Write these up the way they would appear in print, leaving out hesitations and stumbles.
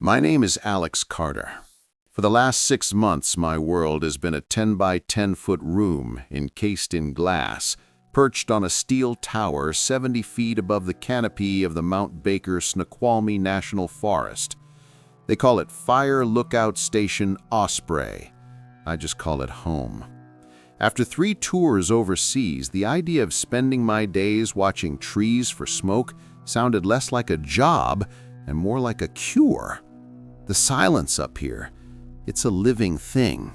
My name is Alex Carter. For the last 6 months, my world has been a 10 by 10-foot room encased in glass, perched on a steel tower 70 feet above the canopy of the Mount Baker Snoqualmie National Forest. They call it Fire Lookout Station Osprey. I just call it home. After 3 tours overseas, the idea of spending my days watching trees for smoke sounded less like a job and more like a cure. The silence up here, it's a living thing.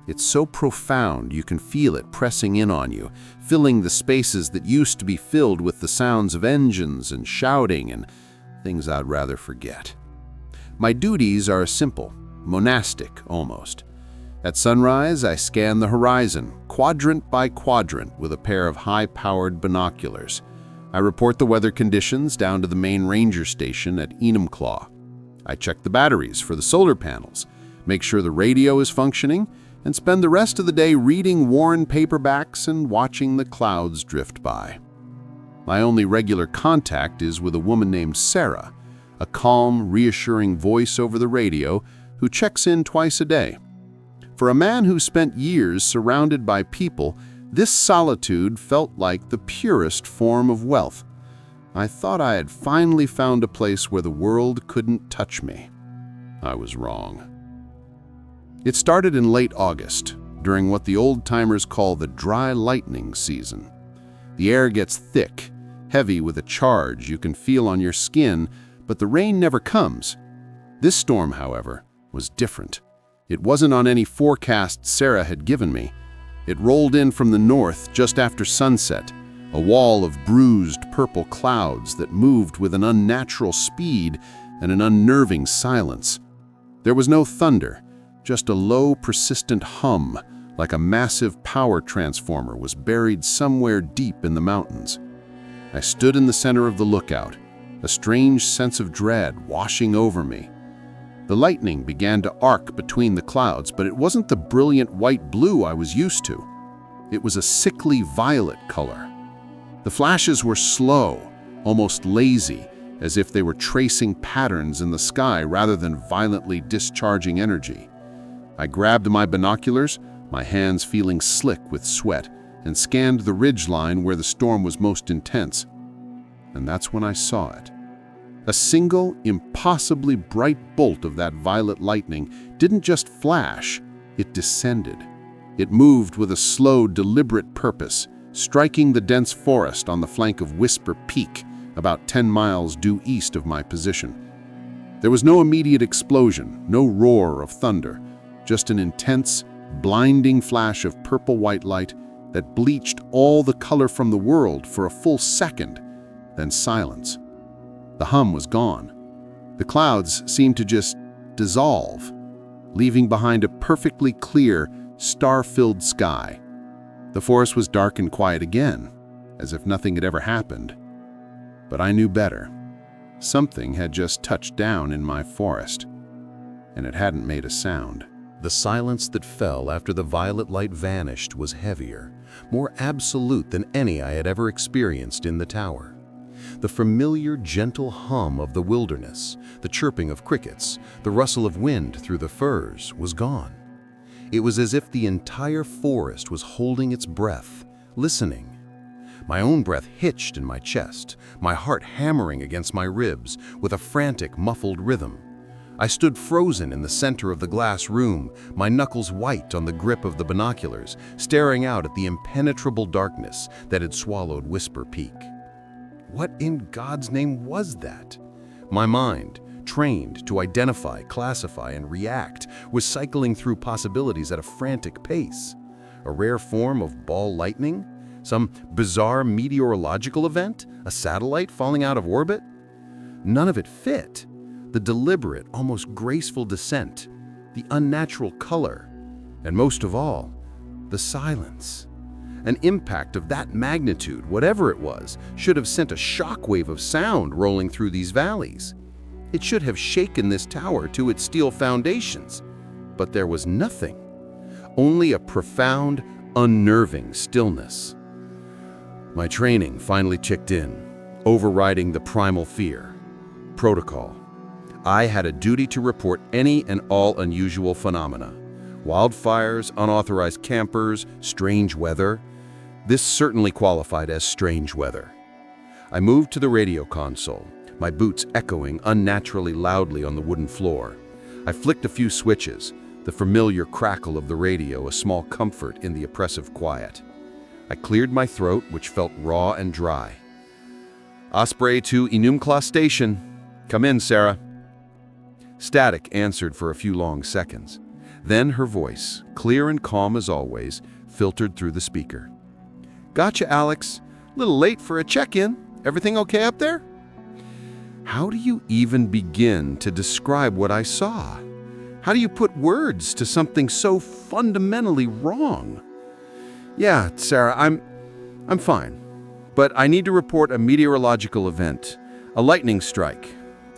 It's so profound you can feel it pressing in on you, filling the spaces that used to be filled with the sounds of engines and shouting and things I'd rather forget. My duties are simple, monastic almost. At sunrise, I scan the horizon, quadrant by quadrant, with a pair of high-powered binoculars. I report the weather conditions down to the main ranger station at Enumclaw. I check the batteries for the solar panels, make sure the radio is functioning, and spend the rest of the day reading worn paperbacks and watching the clouds drift by. My only regular contact is with a woman named Sarah, a calm, reassuring voice over the radio who checks in twice a day. For a man who spent years surrounded by people, this solitude felt like the purest form of wealth. I thought I had finally found a place where the world couldn't touch me. I was wrong. It started in late August, during what the old-timers call the dry lightning season. The air gets thick, heavy with a charge you can feel on your skin, but the rain never comes. This storm, however, was different. It wasn't on any forecast Sarah had given me. It rolled in from the north just after sunset, a wall of bruised purple clouds that moved with an unnatural speed and an unnerving silence. There was no thunder, just a low, persistent hum, like a massive power transformer was buried somewhere deep in the mountains. I stood in the center of the lookout, a strange sense of dread washing over me. The lightning began to arc between the clouds, but it wasn't the brilliant white-blue I was used to. It was a sickly violet color. The flashes were slow, almost lazy, as if they were tracing patterns in the sky rather than violently discharging energy. I grabbed my binoculars, my hands feeling slick with sweat, and scanned the ridgeline where the storm was most intense. And that's when I saw it. A single, impossibly bright bolt of that violet lightning didn't just flash, it descended. It moved with a slow, deliberate purpose, striking the dense forest on the flank of Whisper Peak, about 10 miles due east of my position. There was no immediate explosion, no roar of thunder, just an intense, blinding flash of purple-white light that bleached all the color from the world for a full second, then silence. The hum was gone. The clouds seemed to just dissolve, leaving behind a perfectly clear, star-filled sky. The forest was dark and quiet again, as if nothing had ever happened. But I knew better. Something had just touched down in my forest, and it hadn't made a sound. The silence that fell after the violet light vanished was heavier, more absolute than any I had ever experienced in the tower. The familiar, gentle hum of the wilderness, the chirping of crickets, the rustle of wind through the firs was gone. It was as if the entire forest was holding its breath, listening. My own breath hitched in my chest, my heart hammering against my ribs with a frantic, muffled rhythm. I stood frozen in the center of the glass room, my knuckles white on the grip of the binoculars, staring out at the impenetrable darkness that had swallowed Whisper Peak. What in God's name was that? My mind, trained to identify, classify, and react, was cycling through possibilities at a frantic pace. A rare form of ball lightning? Some bizarre meteorological event? A satellite falling out of orbit? None of it fit. The deliberate, almost graceful descent, the unnatural color, and most of all, the silence. An impact of that magnitude, whatever it was, should have sent a shockwave of sound rolling through these valleys. It should have shaken this tower to its steel foundations. But there was nothing. Only a profound, unnerving stillness. My training finally kicked in, overriding the primal fear. Protocol. I had a duty to report any and all unusual phenomena. Wildfires, unauthorized campers, strange weather. This certainly qualified as strange weather. I moved to the radio console, my boots echoing unnaturally loudly on the wooden floor. I flicked a few switches, the familiar crackle of the radio a small comfort in the oppressive quiet. I cleared my throat, which felt raw and dry. Osprey to Enumclaw Station. Come in, Sarah. Static answered for a few long seconds. Then her voice, clear and calm as always, filtered through the speaker. Gotcha, Alex. Little late for a check-in. Everything okay up there? How do you even begin to describe what I saw? How do you put words to something so fundamentally wrong? Yeah, Sarah, I'm fine. But I need to report a meteorological event, a lightning strike,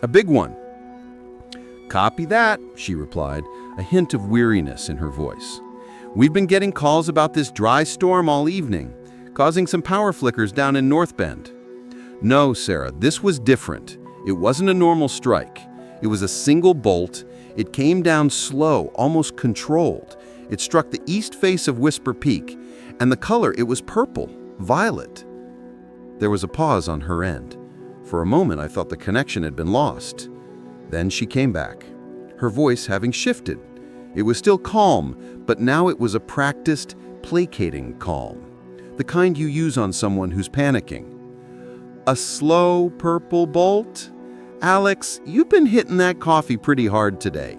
a big one. Copy that, she replied, a hint of weariness in her voice. We've been getting calls about this dry storm all evening, causing some power flickers down in North Bend. No, Sarah, this was different. It wasn't a normal strike. It was a single bolt. It came down slow, almost controlled. It struck the east face of Whisper Peak, and the color, it was purple, violet. There was a pause on her end. For a moment, I thought the connection had been lost. Then she came back, her voice having shifted. It was still calm, but now it was a practiced, placating calm, the kind you use on someone who's panicking. A slow purple bolt? Alex, you've been hitting that coffee pretty hard today.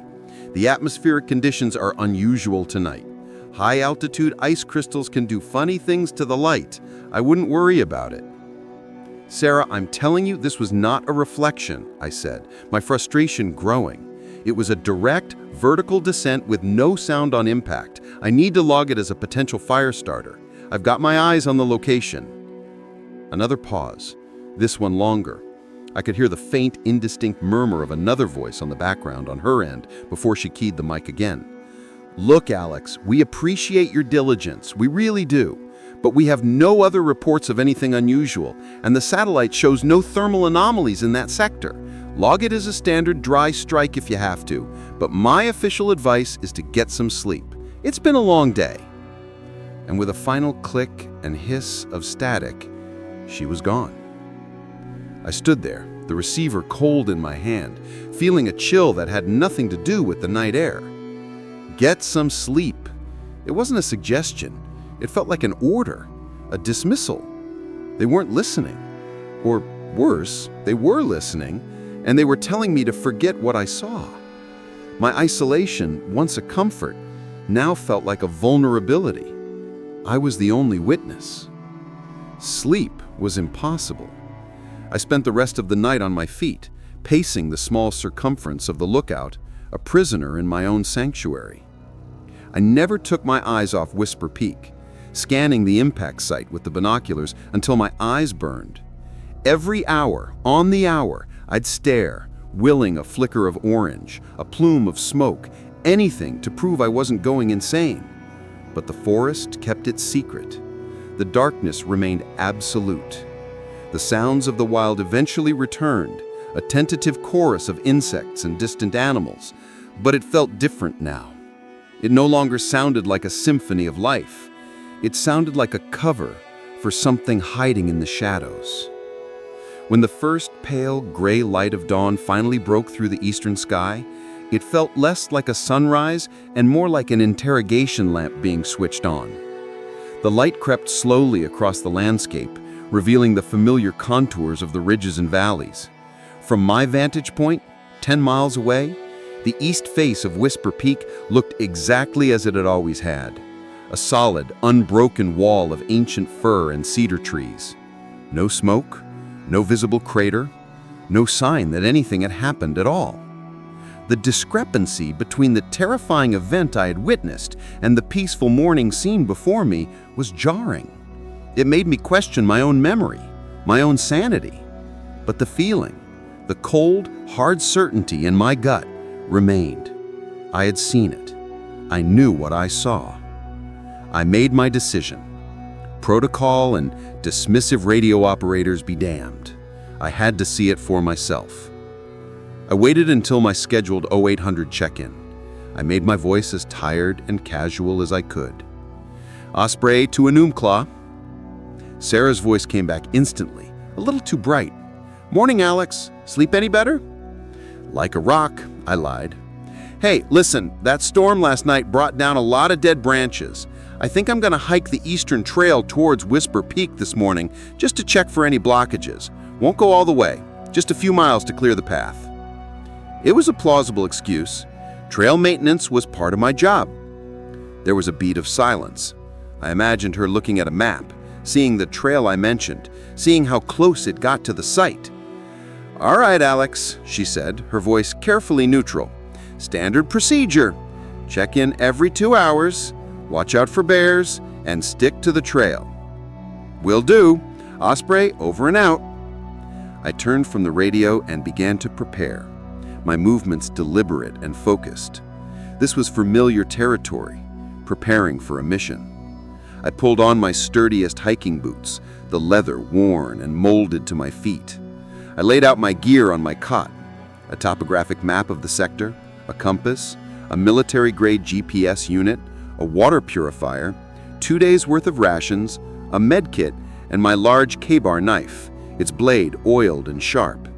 The atmospheric conditions are unusual tonight. High-altitude ice crystals can do funny things to the light. I wouldn't worry about it. Sarah, I'm telling you, this was not a reflection, I said, my frustration growing. It was a direct, vertical descent with no sound on impact. I need to log it as a potential fire starter. I've got my eyes on the location. Another pause, this one longer. I could hear the faint, indistinct murmur of another voice on the background on her end before she keyed the mic again. Look, Alex, we appreciate your diligence, we really do. But we have no other reports of anything unusual, and the satellite shows no thermal anomalies in that sector. Log it as a standard dry strike if you have to, but my official advice is to get some sleep. It's been a long day. And with a final click and hiss of static, she was gone. I stood there, the receiver cold in my hand, feeling a chill that had nothing to do with the night air. Get some sleep. It wasn't a suggestion. It felt like an order, a dismissal. They weren't listening. Or worse, they were listening, and they were telling me to forget what I saw. My isolation, once a comfort, now felt like a vulnerability. I was the only witness. Sleep was impossible. I spent the rest of the night on my feet, pacing the small circumference of the lookout, a prisoner in my own sanctuary. I never took my eyes off Whisper Peak, scanning the impact site with the binoculars until my eyes burned. Every hour, on the hour, I'd stare, willing a flicker of orange, a plume of smoke, anything to prove I wasn't going insane. But the forest kept its secret. The darkness remained absolute. The sounds of the wild eventually returned, a tentative chorus of insects and distant animals, but it felt different now. It no longer sounded like a symphony of life. It sounded like a cover for something hiding in the shadows. When the first pale gray light of dawn finally broke through the eastern sky, it felt less like a sunrise and more like an interrogation lamp being switched on. The light crept slowly across the landscape, revealing the familiar contours of the ridges and valleys. From my vantage point, 10 miles away, the east face of Whisper Peak looked exactly as it had always had. A solid, unbroken wall of ancient fir and cedar trees. No smoke, no visible crater, no sign that anything had happened at all. The discrepancy between the terrifying event I had witnessed and the peaceful morning scene before me was jarring. It made me question my own memory, my own sanity. But the feeling, the cold, hard certainty in my gut remained. I had seen it. I knew what I saw. I made my decision. Protocol and dismissive radio operators be damned. I had to see it for myself. I waited until my scheduled 0800 check-in. I made my voice as tired and casual as I could. Osprey to Enumclaw. Sarah's voice came back instantly, a little too bright. Morning, Alex. Sleep any better? Like a rock, I lied. Hey, listen, that storm last night brought down a lot of dead branches. I think I'm gonna hike the eastern trail towards Whisper Peak this morning just to check for any blockages. Won't go all the way, just a few miles to clear the path. It was a plausible excuse. Trail maintenance was part of my job. There was a beat of silence. I imagined her looking at a map, seeing the trail I mentioned, seeing how close it got to the site. All right, Alex, she said, her voice carefully neutral. Standard procedure. Check in every 2 hours, watch out for bears, and stick to the trail. Will do. Osprey, over and out. I turned from the radio and began to prepare, my movements deliberate and focused. This was familiar territory, preparing for a mission. I pulled on my sturdiest hiking boots, the leather worn and molded to my feet. I laid out my gear on my cot, a topographic map of the sector, a compass, a military-grade GPS unit, a water purifier, 2 days' worth of rations, a med kit, and my large K-bar knife, its blade oiled and sharp.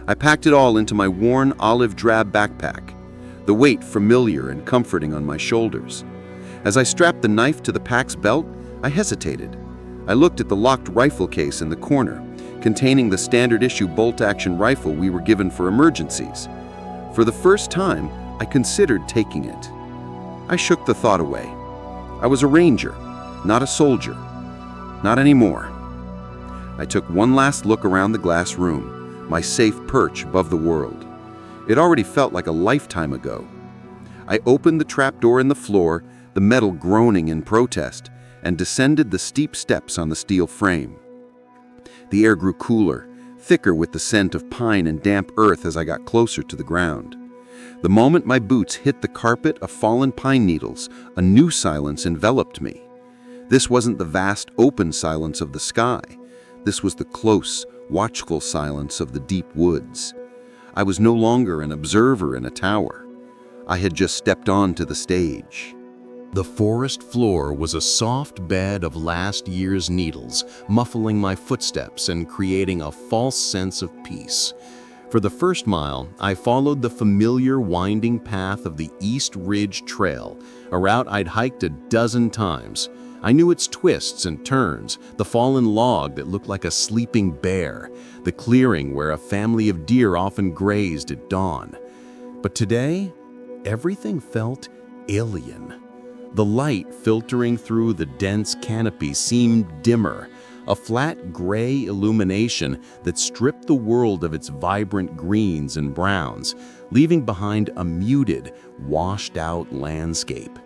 I packed it all into my worn olive-drab backpack, the weight familiar and comforting on my shoulders. As I strapped the knife to the pack's belt, I hesitated. I looked at the locked rifle case in the corner, containing the standard-issue bolt-action rifle we were given for emergencies. For the first time, I considered taking it. I shook the thought away. I was a ranger, not a soldier. Not anymore. I took one last look around the glass room, my safe perch above the world. It already felt like a lifetime ago. I opened the trapdoor in the floor, the metal groaning in protest, and descended the steep steps on the steel frame. The air grew cooler, thicker with the scent of pine and damp earth as I got closer to the ground. The moment my boots hit the carpet of fallen pine needles, a new silence enveloped me. This wasn't the vast open silence of the sky. This was the close, watchful silence of the deep woods. I was no longer an observer in a tower. I had just stepped onto the stage. The forest floor was a soft bed of last year's needles, muffling my footsteps and creating a false sense of peace. For the first mile, I followed the familiar winding path of the East Ridge Trail, a route I'd hiked a dozen times. I knew its twists and turns, the fallen log that looked like a sleeping bear, the clearing where a family of deer often grazed at dawn. But today, everything felt alien. The light filtering through the dense canopy seemed dimmer, a flat gray illumination that stripped the world of its vibrant greens and browns, leaving behind a muted, washed-out landscape.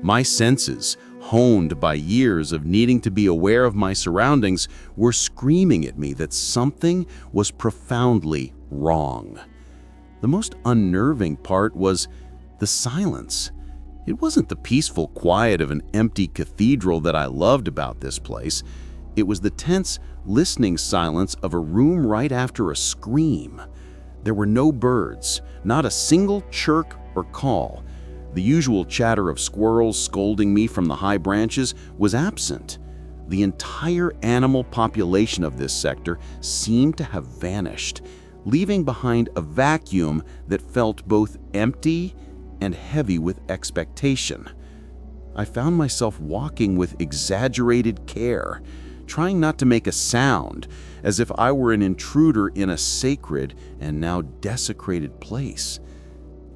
My senses, honed by years of needing to be aware of my surroundings, were screaming at me that something was profoundly wrong. The most unnerving part was the silence. It wasn't the peaceful quiet of an empty cathedral that I loved about this place. It was the tense, listening silence of a room right after a scream. There were no birds, not a single chirp or call. The usual chatter of squirrels scolding me from the high branches was absent. The entire animal population of this sector seemed to have vanished, leaving behind a vacuum that felt both empty and heavy with expectation. I found myself walking with exaggerated care, trying not to make a sound, as if I were an intruder in a sacred and now desecrated place.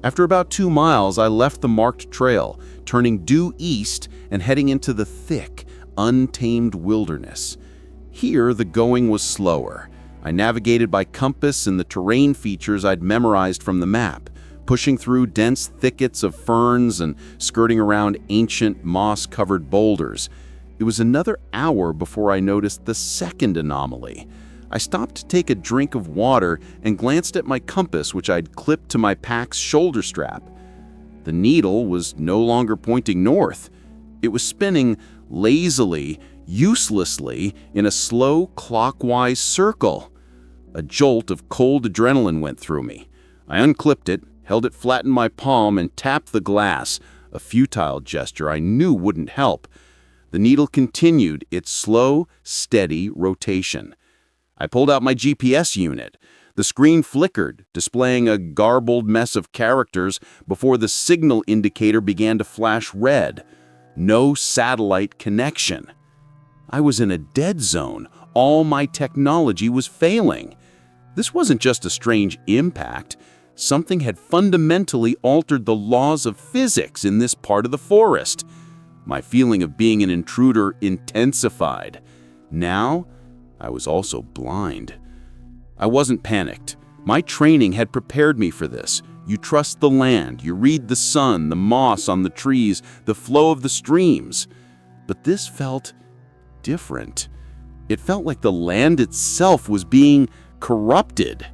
After about 2 miles, I left the marked trail, turning due east and heading into the thick, untamed wilderness. Here, the going was slower. I navigated by compass and the terrain features I'd memorized from the map, pushing through dense thickets of ferns and skirting around ancient moss-covered boulders. It was another hour before I noticed the second anomaly. I stopped to take a drink of water and glanced at my compass, which I'd clipped to my pack's shoulder strap. The needle was no longer pointing north. It was spinning lazily, uselessly, in a slow, clockwise circle. A jolt of cold adrenaline went through me. I unclipped it, held it flat in my palm, and tapped the glass, a futile gesture I knew wouldn't help. The needle continued its slow, steady rotation. I pulled out my GPS unit. The screen flickered, displaying a garbled mess of characters before the signal indicator began to flash red. No satellite connection. I was in a dead zone. All my technology was failing. This wasn't just a strange impact. Something had fundamentally altered the laws of physics in this part of the forest. My feeling of being an intruder intensified. Now, I was also blind. I wasn't panicked. My training had prepared me for this. You trust the land, you read the sun, the moss on the trees, the flow of the streams. But this felt different. It felt like the land itself was being corrupted.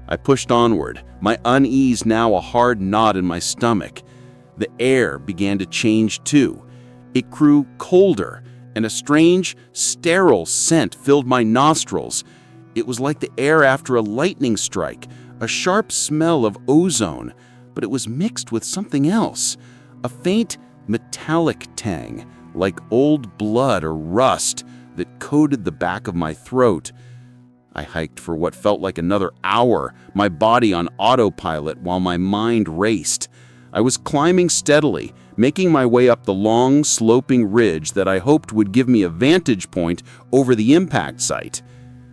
I pushed onward, my unease now a hard knot in my stomach. The air began to change too. It grew colder, and a strange, sterile scent filled my nostrils. It was like the air after a lightning strike, a sharp smell of ozone, but it was mixed with something else, a faint, metallic tang, like old blood or rust that coated the back of my throat. I hiked for what felt like another hour, my body on autopilot while my mind raced. I was climbing steadily, making my way up the long, sloping ridge that I hoped would give me a vantage point over the impact site.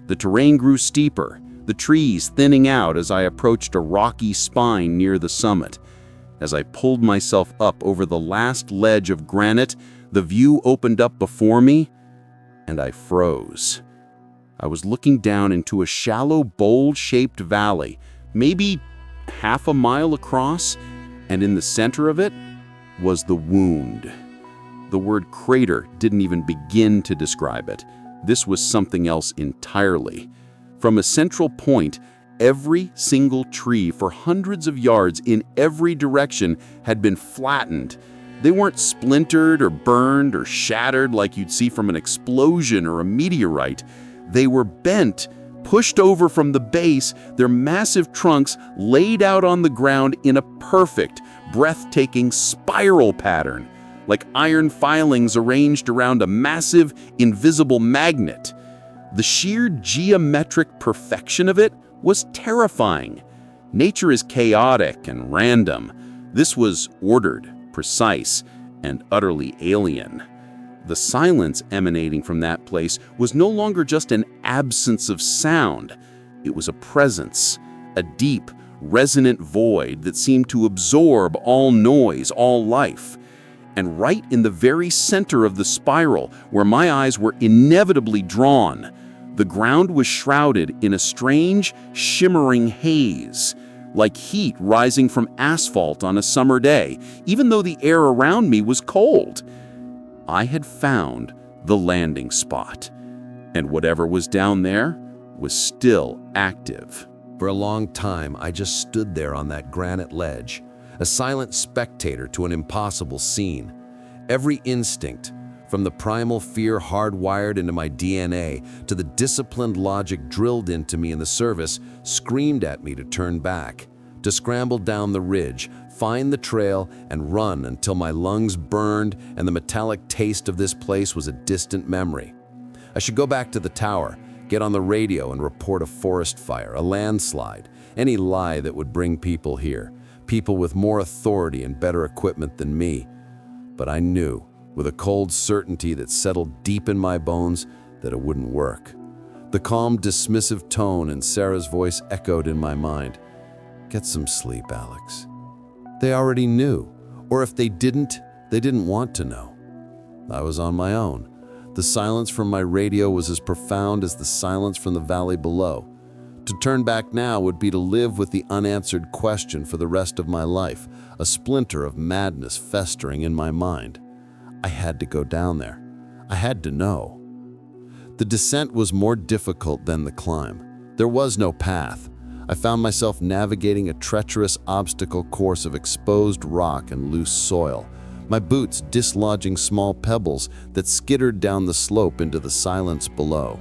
The terrain grew steeper, the trees thinning out as I approached a rocky spine near the summit. As I pulled myself up over the last ledge of granite, the view opened up before me, and I froze. I was looking down into a shallow, bowl-shaped valley, maybe half a mile across, and in the center of it was the wound. The word crater didn't even begin to describe it. This was something else entirely. From a central point, every single tree for hundreds of yards in every direction had been flattened. They weren't splintered or burned or shattered like you'd see from an explosion or a meteorite. They were bent, pushed over from the base, their massive trunks laid out on the ground in a perfect, breathtaking spiral pattern, like iron filings arranged around a massive, invisible magnet. The sheer geometric perfection of it was terrifying. Nature is chaotic and random. This was ordered, precise, and utterly alien. The silence emanating from that place was no longer just an absence of sound. It was a presence, a deep, resonant void that seemed to absorb all noise, all life. And right in the very center of the spiral, where my eyes were inevitably drawn, the ground was shrouded in a strange, shimmering haze, like heat rising from asphalt on a summer day, even though the air around me was cold. I had found the landing spot, and whatever was down there was still active. For a long time, I just stood there on that granite ledge, a silent spectator to an impossible scene. Every instinct, from the primal fear hardwired into my DNA to the disciplined logic drilled into me in the service, screamed at me to turn back, to scramble down the ridge, find the trail, and run until my lungs burned and the metallic taste of this place was a distant memory. I should go back to the tower, get on the radio and report a forest fire, a landslide, any lie that would bring people here, people with more authority and better equipment than me. But I knew, with a cold certainty that settled deep in my bones, that it wouldn't work. The calm, dismissive tone in Sarah's voice echoed in my mind. Get some sleep, Alex. They already knew, or if they didn't want to know. I was on my own. The silence from my radio was as profound as the silence from the valley below. To turn back now would be to live with the unanswered question for the rest of my life, a splinter of madness festering in my mind. I had to go down there. I had to know. The descent was more difficult than the climb. There was no path. I found myself navigating a treacherous obstacle course of exposed rock and loose soil, my boots dislodging small pebbles that skittered down the slope into the silence below.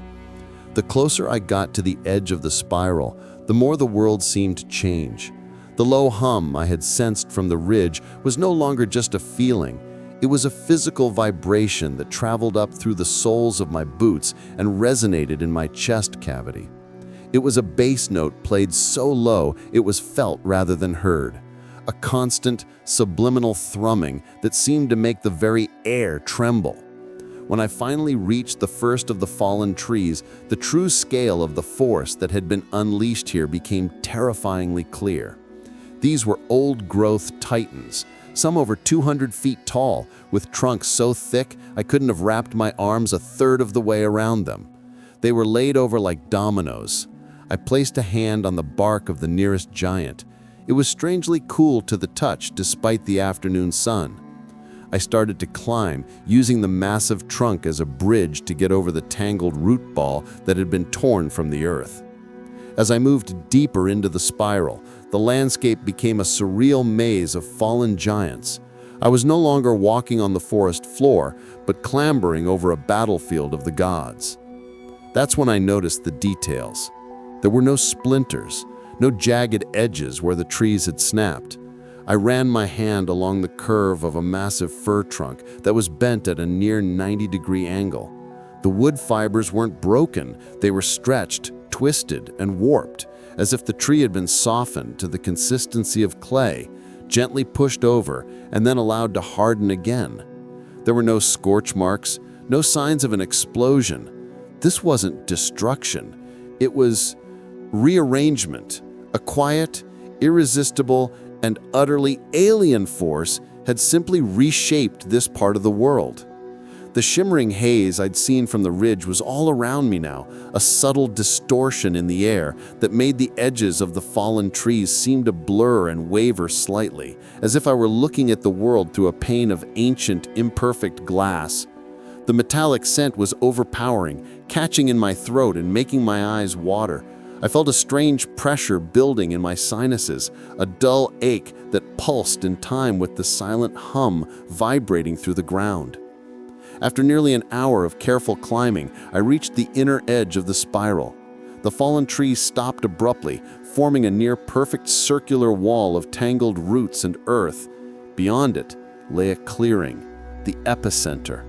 The closer I got to the edge of the spiral, the more the world seemed to change. The low hum I had sensed from the ridge was no longer just a feeling. It was a physical vibration that traveled up through the soles of my boots and resonated in my chest cavity. It was a bass note played so low it was felt rather than heard. A constant, subliminal thrumming that seemed to make the very air tremble. When I finally reached the first of the fallen trees, the true scale of the force that had been unleashed here became terrifyingly clear. These were old-growth titans, some over 200 feet tall, with trunks so thick I couldn't have wrapped my arms a third of the way around them. They were laid over like dominoes. I placed a hand on the bark of the nearest giant. It was strangely cool to the touch despite the afternoon sun. I started to climb, using the massive trunk as a bridge to get over the tangled root ball that had been torn from the earth. As I moved deeper into the spiral, the landscape became a surreal maze of fallen giants. I was no longer walking on the forest floor, but clambering over a battlefield of the gods. That's when I noticed the details. There were no splinters, no jagged edges where the trees had snapped. I ran my hand along the curve of a massive fir trunk that was bent at a near 90-degree angle. The wood fibers weren't broken, they were stretched, twisted, and warped, as if the tree had been softened to the consistency of clay, gently pushed over, and then allowed to harden again. There were no scorch marks, no signs of an explosion. This wasn't destruction. It was rearrangement. A quiet, irresistible, and utterly alien force had simply reshaped this part of the world. The shimmering haze I'd seen from the ridge was all around me now, a subtle distortion in the air that made the edges of the fallen trees seem to blur and waver slightly, as if I were looking at the world through a pane of ancient, imperfect glass. The metallic scent was overpowering, catching in my throat and making my eyes water. I felt a strange pressure building in my sinuses, a dull ache that pulsed in time with the silent hum vibrating through the ground. After nearly an hour of careful climbing, I reached the inner edge of the spiral. The fallen trees stopped abruptly, forming a near-perfect circular wall of tangled roots and earth. Beyond it lay a clearing, the epicenter.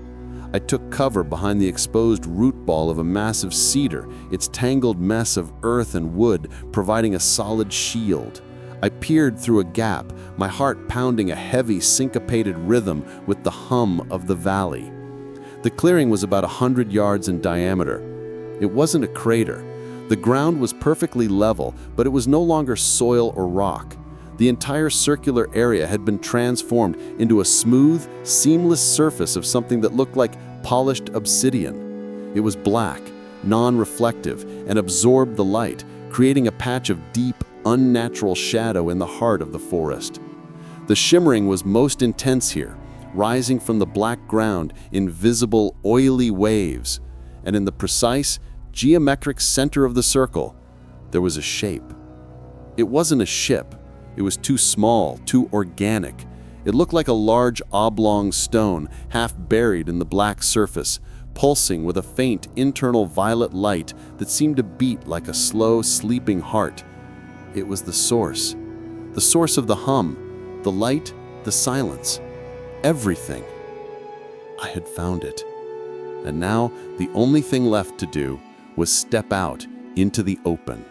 I took cover behind the exposed root ball of a massive cedar, its tangled mess of earth and wood providing a solid shield. I peered through a gap, my heart pounding a heavy, syncopated rhythm with the hum of the valley. The clearing was about 100 yards in diameter. It wasn't a crater. The ground was perfectly level, but it was no longer soil or rock. The entire circular area had been transformed into a smooth, seamless surface of something that looked like polished obsidian. It was black, non-reflective, and absorbed the light, creating a patch of deep, unnatural shadow in the heart of the forest. The shimmering was most intense here, rising from the black ground in visible, oily waves, and in the precise, geometric center of the circle, there was a shape. It wasn't a ship. It was too small, too organic. It looked like a large oblong stone, half buried in the black surface, pulsing with a faint internal violet light that seemed to beat like a slow, sleeping heart. It was the source of the hum, the light, the silence, everything. I had found it. And now the only thing left to do was step out into the open.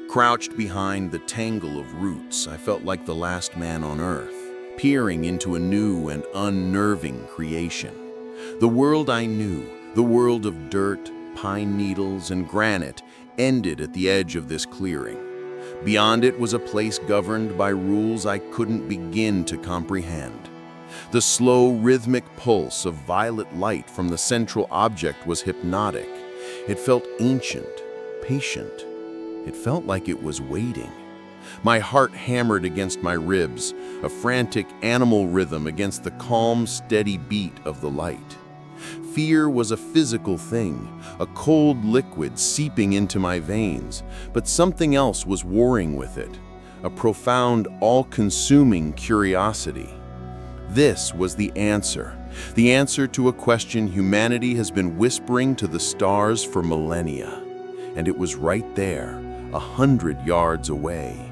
Crouched behind the tangle of roots, I felt like the last man on earth, peering into a new and unnerving creation. The world I knew, the world of dirt, pine needles, and granite, ended at the edge of this clearing. Beyond it was a place governed by rules I couldn't begin to comprehend. The slow, rhythmic pulse of violet light from the central object was hypnotic. It felt ancient, patient. It felt like it was waiting. My heart hammered against my ribs, a frantic animal rhythm against the calm, steady beat of the light. Fear was a physical thing, a cold liquid seeping into my veins, but something else was warring with it, a profound, all-consuming curiosity. This was the answer to a question humanity has been whispering to the stars for millennia, and it was right there, 100 yards away.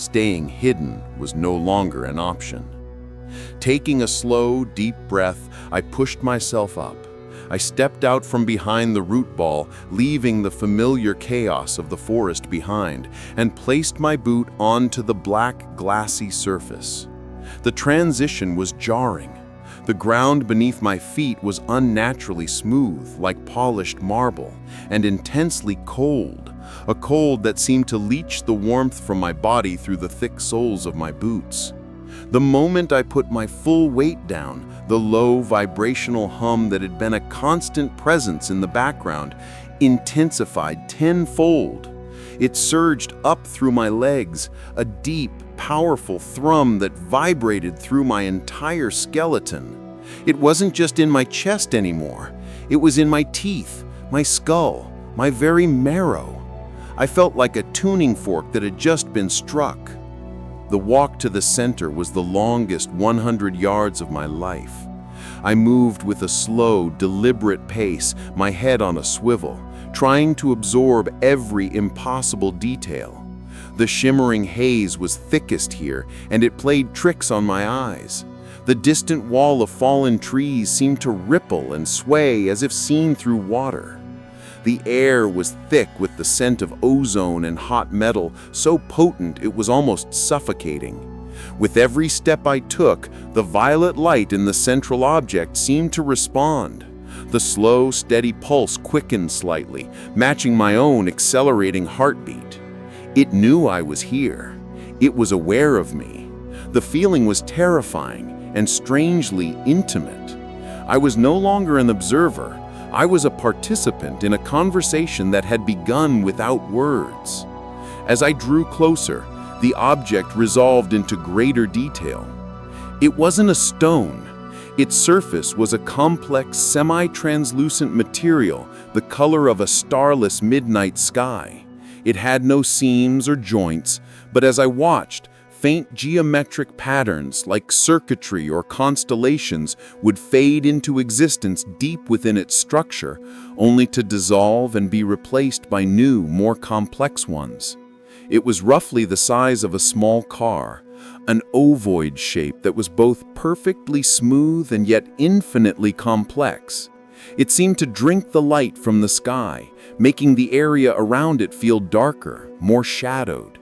Staying hidden was no longer an option. Taking a slow, deep breath, I pushed myself up. I stepped out from behind the root ball, leaving the familiar chaos of the forest behind, and placed my boot onto the black, glassy surface. The transition was jarring. The ground beneath my feet was unnaturally smooth, like polished marble, and intensely cold, a cold that seemed to leach the warmth from my body through the thick soles of my boots. The moment I put my full weight down, the low vibrational hum that had been a constant presence in the background intensified tenfold. It surged up through my legs, a deep, powerful thrum that vibrated through my entire skeleton. It wasn't just in my chest anymore. It was in my teeth, my skull, my very marrow. I felt like a tuning fork that had just been struck. The walk to the center was the longest 100 yards of my life. I moved with a slow, deliberate pace, my head on a swivel, trying to absorb every impossible detail. The shimmering haze was thickest here, and it played tricks on my eyes. The distant wall of fallen trees seemed to ripple and sway as if seen through water. The air was thick with the scent of ozone and hot metal, so potent it was almost suffocating. With every step I took, the violet light in the central object seemed to respond. The slow, steady pulse quickened slightly, matching my own accelerating heartbeat. It knew I was here. It was aware of me. The feeling was terrifying and strangely intimate. I was no longer an observer. I was a participant in a conversation that had begun without words. As I drew closer, the object resolved into greater detail. It wasn't a stone. Its surface was a complex, semi-translucent material, the color of a starless midnight sky. It had no seams or joints, but as I watched, faint geometric patterns like circuitry or constellations would fade into existence deep within its structure, only to dissolve and be replaced by new, more complex ones. It was roughly the size of a small car, an ovoid shape that was both perfectly smooth and yet infinitely complex. It seemed to drink the light from the sky, making the area around it feel darker, more shadowed.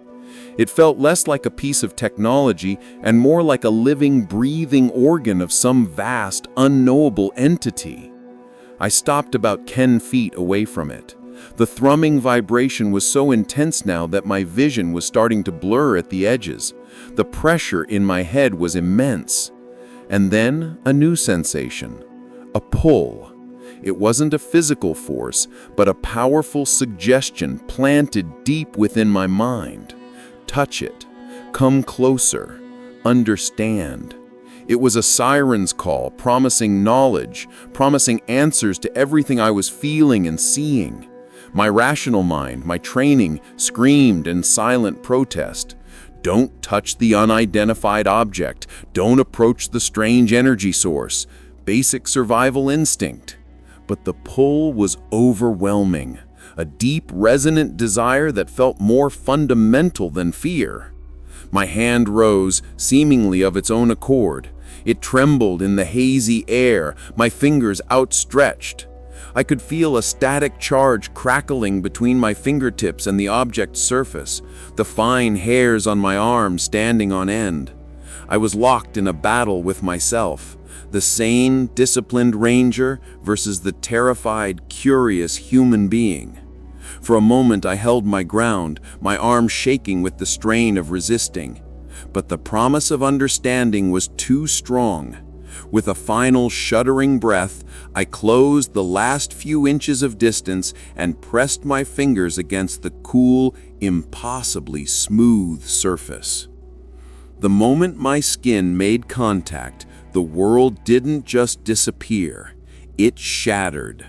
It felt less like a piece of technology and more like a living, breathing organ of some vast, unknowable entity. I stopped about 10 feet away from it. The thrumming vibration was so intense now that my vision was starting to blur at the edges. The pressure in my head was immense. And then a new sensation, a pull. It wasn't a physical force, but a powerful suggestion planted deep within my mind. Touch it. Come closer. Understand. It was a siren's call, promising knowledge, promising answers to everything I was feeling and seeing. My rational mind, my training, screamed in silent protest. Don't touch the unidentified object. Don't approach the strange energy source. Basic survival instinct. But the pull was overwhelming. A deep, resonant desire that felt more fundamental than fear. My hand rose, seemingly of its own accord. It trembled in the hazy air, my fingers outstretched. I could feel a static charge crackling between my fingertips and the object's surface, the fine hairs on my arm standing on end. I was locked in a battle with myself. The sane, disciplined ranger versus the terrified, curious human being. For a moment I held my ground, my arm shaking with the strain of resisting. But the promise of understanding was too strong. With a final shuddering breath, I closed the last few inches of distance and pressed my fingers against the cool, impossibly smooth surface. The moment my skin made contact, the world didn't just disappear, it shattered.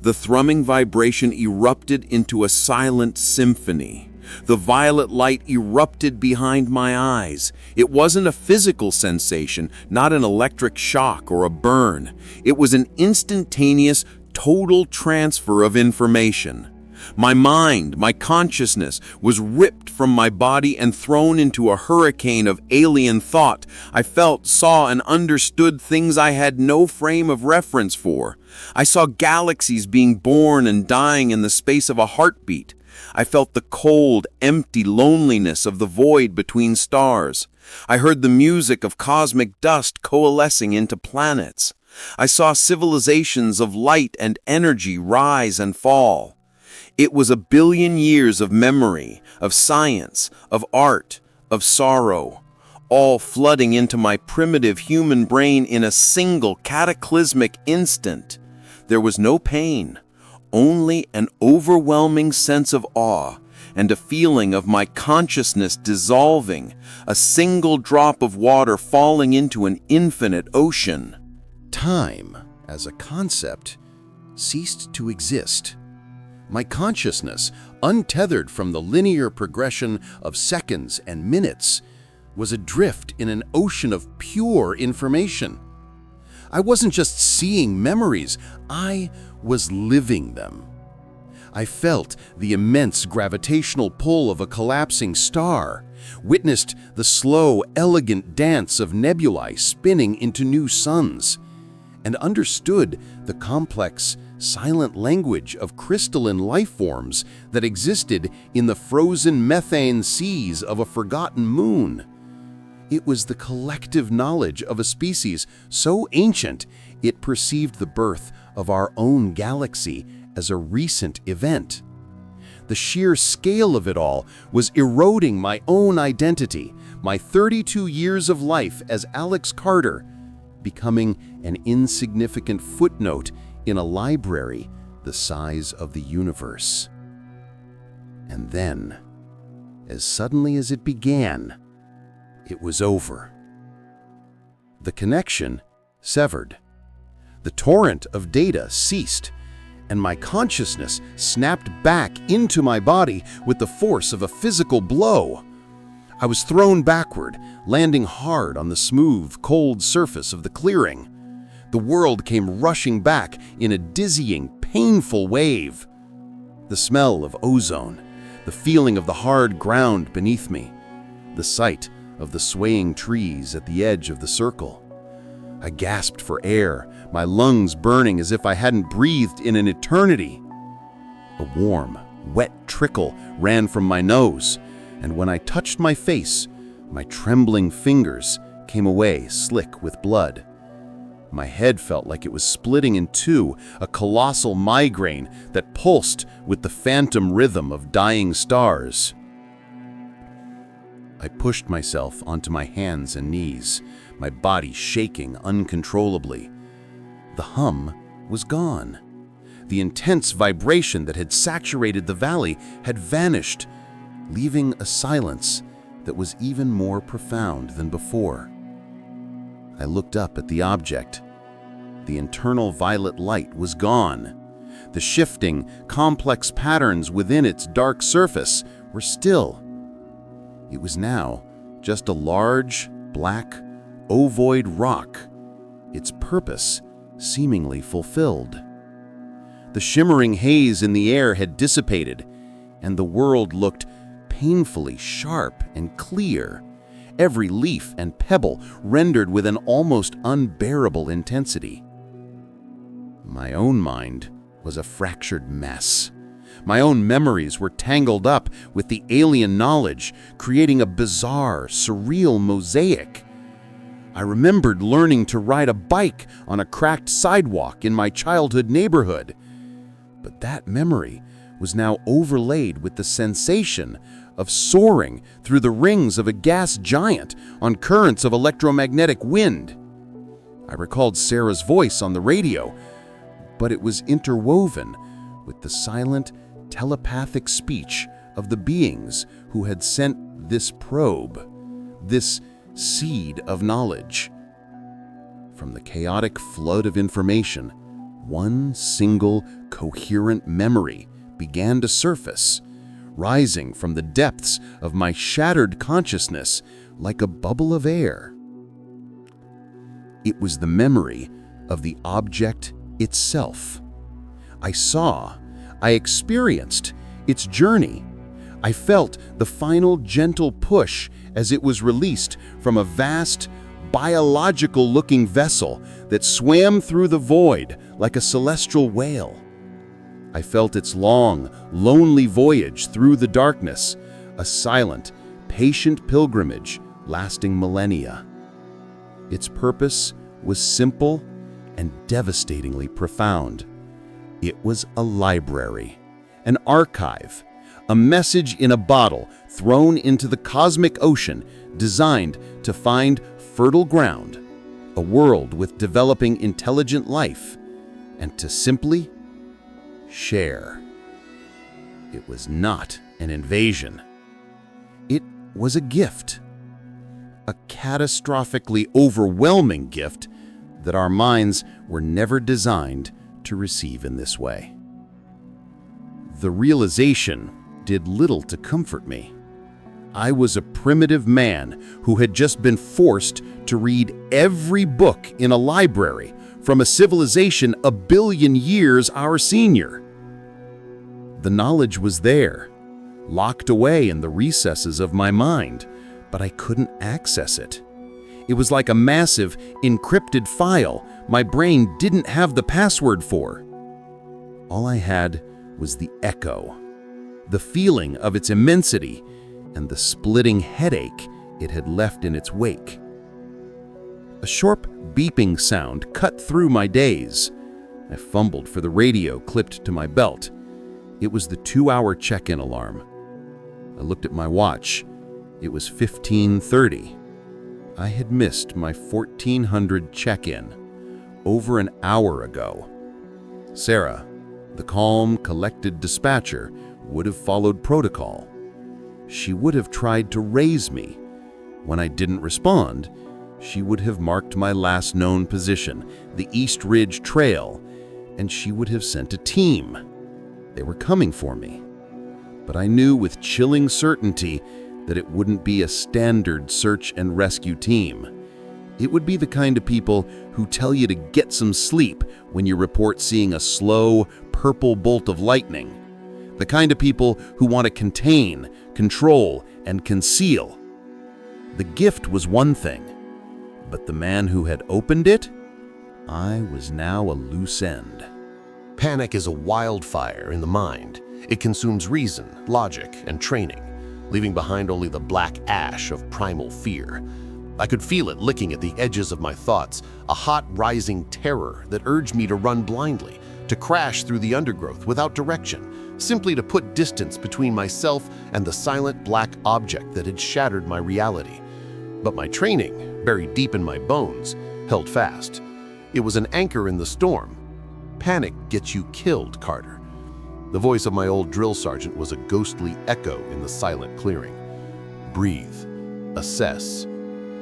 The thrumming vibration erupted into a silent symphony. The violet light erupted behind my eyes. It wasn't a physical sensation, not an electric shock or a burn. It was an instantaneous, total transfer of information. My mind, my consciousness, was ripped from my body and thrown into a hurricane of alien thought. I felt, saw, and understood things I had no frame of reference for. I saw galaxies being born and dying in the space of a heartbeat. I felt the cold, empty loneliness of the void between stars. I heard the music of cosmic dust coalescing into planets. I saw civilizations of light and energy rise and fall. It was a billion years of memory, of science, of art, of sorrow, all flooding into my primitive human brain in a single cataclysmic instant. There was no pain, only an overwhelming sense of awe and a feeling of my consciousness dissolving, a single drop of water falling into an infinite ocean. Time, as a concept, ceased to exist. My consciousness, untethered from the linear progression of seconds and minutes, was adrift in an ocean of pure information. I wasn't just seeing memories, I was living them. I felt the immense gravitational pull of a collapsing star, witnessed the slow, elegant dance of nebulae spinning into new suns, and understood the complex, silent language of crystalline life forms that existed in the frozen methane seas of a forgotten moon. It was the collective knowledge of a species so ancient it perceived the birth of our own galaxy as a recent event. The sheer scale of it all was eroding my own identity, my 32 years of life as Alex Carter, becoming an insignificant footnote in a library the size of the universe. And then, as suddenly as it began, it was over. The connection severed. The torrent of data ceased, and my consciousness snapped back into my body with the force of a physical blow. I was thrown backward, landing hard on the smooth, cold surface of the clearing. The world came rushing back in a dizzying, painful wave. The smell of ozone, the feeling of the hard ground beneath me, the sight of the swaying trees at the edge of the circle. I gasped for air, my lungs burning as if I hadn't breathed in an eternity. A warm, wet trickle ran from my nose, and when I touched my face, my trembling fingers came away slick with blood. My head felt like it was splitting in two, a colossal migraine that pulsed with the phantom rhythm of dying stars. I pushed myself onto my hands and knees, my body shaking uncontrollably. The hum was gone. The intense vibration that had saturated the valley had vanished, leaving a silence that was even more profound than before. I looked up at the object. The internal violet light was gone. The shifting, complex patterns within its dark surface were still. It was now just a large, black, ovoid rock, its purpose seemingly fulfilled. The shimmering haze in the air had dissipated, and the world looked painfully sharp and clear, every leaf and pebble rendered with an almost unbearable intensity. My own mind was a fractured mess. My own memories were tangled up with the alien knowledge, creating a bizarre, surreal mosaic. I remembered learning to ride a bike on a cracked sidewalk in my childhood neighborhood. But that memory was now overlaid with the sensation of soaring through the rings of a gas giant on currents of electromagnetic wind. I recalled Sarah's voice on the radio, but it was interwoven with the silent, telepathic speech of the beings who had sent this probe, this seed of knowledge. From the chaotic flood of information, one single coherent memory began to surface, rising from the depths of my shattered consciousness like a bubble of air. It was the memory of the object itself. I saw, I experienced its journey. I felt the final gentle push as it was released from a vast, biological-looking vessel that swam through the void like a celestial whale. I felt its long, lonely voyage through the darkness, a silent, patient pilgrimage lasting millennia. Its purpose was simple and devastatingly profound. It was a library, an archive, a message in a bottle thrown into the cosmic ocean designed to find fertile ground, a world with developing intelligent life, and to simply share. It was not an invasion. It was a gift. A catastrophically overwhelming gift that our minds were never designed to receive in this way. The realization did little to comfort me. I was a primitive man who had just been forced to read every book in a library from a civilization a billion years our senior. The knowledge was there, locked away in the recesses of my mind, but I couldn't access it. It was like a massive, encrypted file my brain didn't have the password for. All I had was the echo, the feeling of its immensity, and the splitting headache it had left in its wake. A sharp beeping sound cut through my daze. I fumbled for the radio clipped to my belt. It was the 2-hour check-in alarm. I looked at my watch. It was 15:30. I had missed my 1400 check-in over an hour ago. Sarah, the calm, collected dispatcher, would have followed protocol. She would have tried to raise me. When I didn't respond, she would have marked my last known position, the East Ridge Trail, and she would have sent a team. They were coming for me. But I knew with chilling certainty that it wouldn't be a standard search and rescue team. It would be the kind of people who tell you to get some sleep when you report seeing a slow, purple bolt of lightning. The kind of people who want to contain, control, and conceal. The gift was one thing, but the man who had opened it, I was now a loose end. Panic is a wildfire in the mind. It consumes reason, logic, and training, leaving behind only the black ash of primal fear. I could feel it licking at the edges of my thoughts, a hot, rising terror that urged me to run blindly, to crash through the undergrowth without direction, simply to put distance between myself and the silent black object that had shattered my reality. But my training, buried deep in my bones, held fast. It was an anchor in the storm. Panic gets you killed, Carter. The voice of my old drill sergeant was a ghostly echo in the silent clearing. Breathe, assess,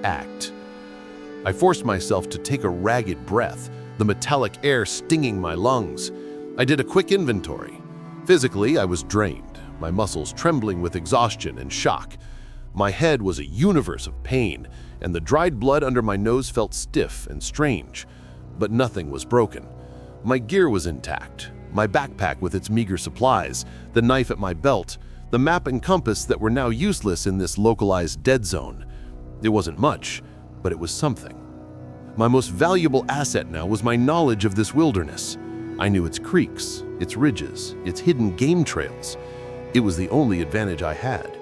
act. I forced myself to take a ragged breath, the metallic air stinging my lungs. I did a quick inventory. Physically, I was drained, my muscles trembling with exhaustion and shock. My head was a universe of pain, and the dried blood under my nose felt stiff and strange. But nothing was broken. My gear was intact. My backpack with its meager supplies, the knife at my belt, the map and compass that were now useless in this localized dead zone. It wasn't much, but it was something. My most valuable asset now was my knowledge of this wilderness. I knew its creeks, its ridges, its hidden game trails. It was the only advantage I had.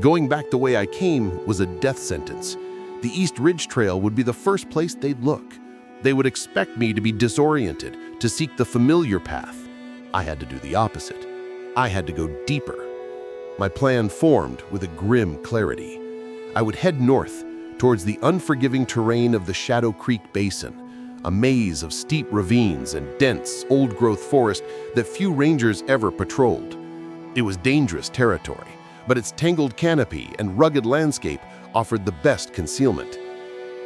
Going back the way I came was a death sentence. The East Ridge Trail would be the first place they'd look. They would expect me to be disoriented, to seek the familiar path. I had to do the opposite. I had to go deeper. My plan formed with a grim clarity. I would head north, towards the unforgiving terrain of the Shadow Creek Basin, a maze of steep ravines and dense, old-growth forest that few rangers ever patrolled. It was dangerous territory, but its tangled canopy and rugged landscape offered the best concealment.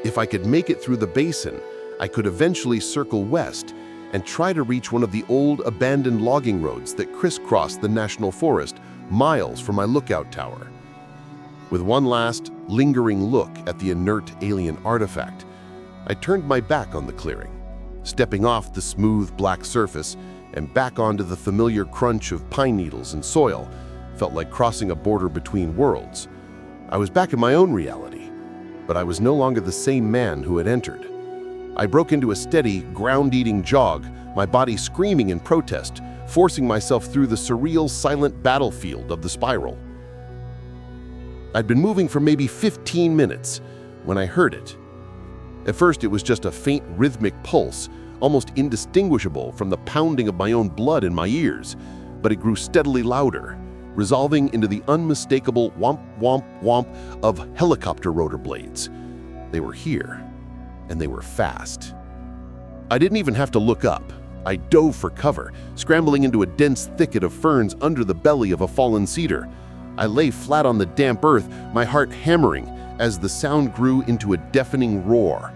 If I could make it through the basin, I could eventually circle west and try to reach one of the old abandoned logging roads that crisscrossed the national forest miles from my lookout tower. With one last, lingering look at the inert alien artifact, I turned my back on the clearing. Stepping off the smooth black surface and back onto the familiar crunch of pine needles and soil felt like crossing a border between worlds. I was back in my own reality, but I was no longer the same man who had entered. I broke into a steady, ground-eating jog, my body screaming in protest, forcing myself through the surreal, silent battlefield of the spiral. I'd been moving for maybe 15 minutes when I heard it. At first, it was just a faint rhythmic pulse, almost indistinguishable from the pounding of my own blood in my ears, but it grew steadily louder, resolving into the unmistakable whomp, whomp, whomp of helicopter rotor blades. They were here, and they were fast. I didn't even have to look up. I dove for cover, scrambling into a dense thicket of ferns under the belly of a fallen cedar. I lay flat on the damp earth, my heart hammering as the sound grew into a deafening roar.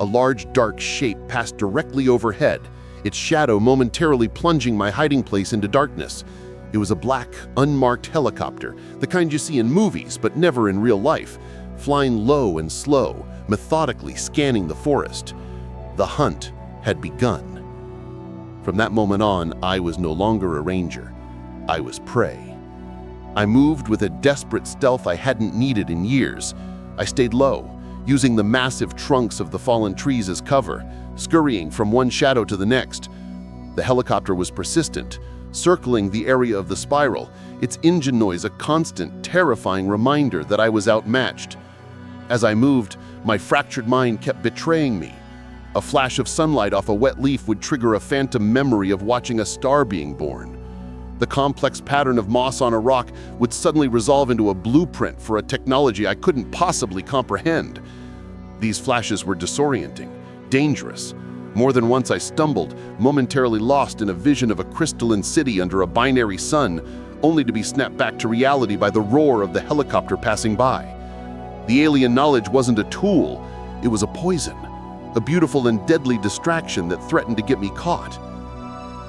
A large, dark shape passed directly overhead, its shadow momentarily plunging my hiding place into darkness. It was a black, unmarked helicopter, the kind you see in movies but never in real life, flying low and slow, methodically scanning the forest. The hunt had begun. From that moment on, I was no longer a ranger. I was prey. I moved with a desperate stealth I hadn't needed in years. I stayed low, using the massive trunks of the fallen trees as cover, scurrying from one shadow to the next. The helicopter was persistent, circling the area of the spiral, its engine noise a constant, terrifying reminder that I was outmatched. As I moved, my fractured mind kept betraying me. A flash of sunlight off a wet leaf would trigger a phantom memory of watching a star being born. The complex pattern of moss on a rock would suddenly resolve into a blueprint for a technology I couldn't possibly comprehend. These flashes were disorienting, dangerous. More than once I stumbled, momentarily lost in a vision of a crystalline city under a binary sun, only to be snapped back to reality by the roar of the helicopter passing by. The alien knowledge wasn't a tool, it was a poison, a beautiful and deadly distraction that threatened to get me caught.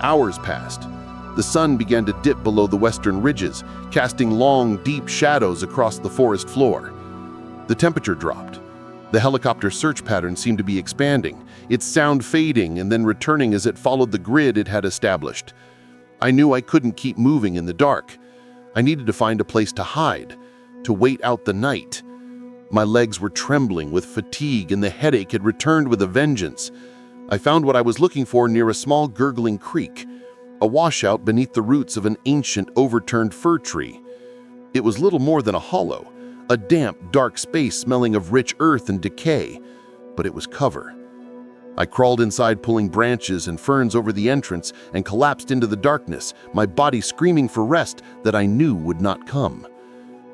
Hours passed. The sun began to dip below the western ridges, casting long, deep shadows across the forest floor. The temperature dropped. The helicopter search pattern seemed to be expanding, its sound fading and then returning as it followed the grid it had established. I knew I couldn't keep moving in the dark. I needed to find a place to hide, to wait out the night. My legs were trembling with fatigue and the headache had returned with a vengeance. I found what I was looking for near a small gurgling creek, a washout beneath the roots of an ancient, overturned fir tree. It was little more than a hollow, a damp, dark space smelling of rich earth and decay, but it was cover. I crawled inside, pulling branches and ferns over the entrance, and collapsed into the darkness, my body screaming for rest that I knew would not come.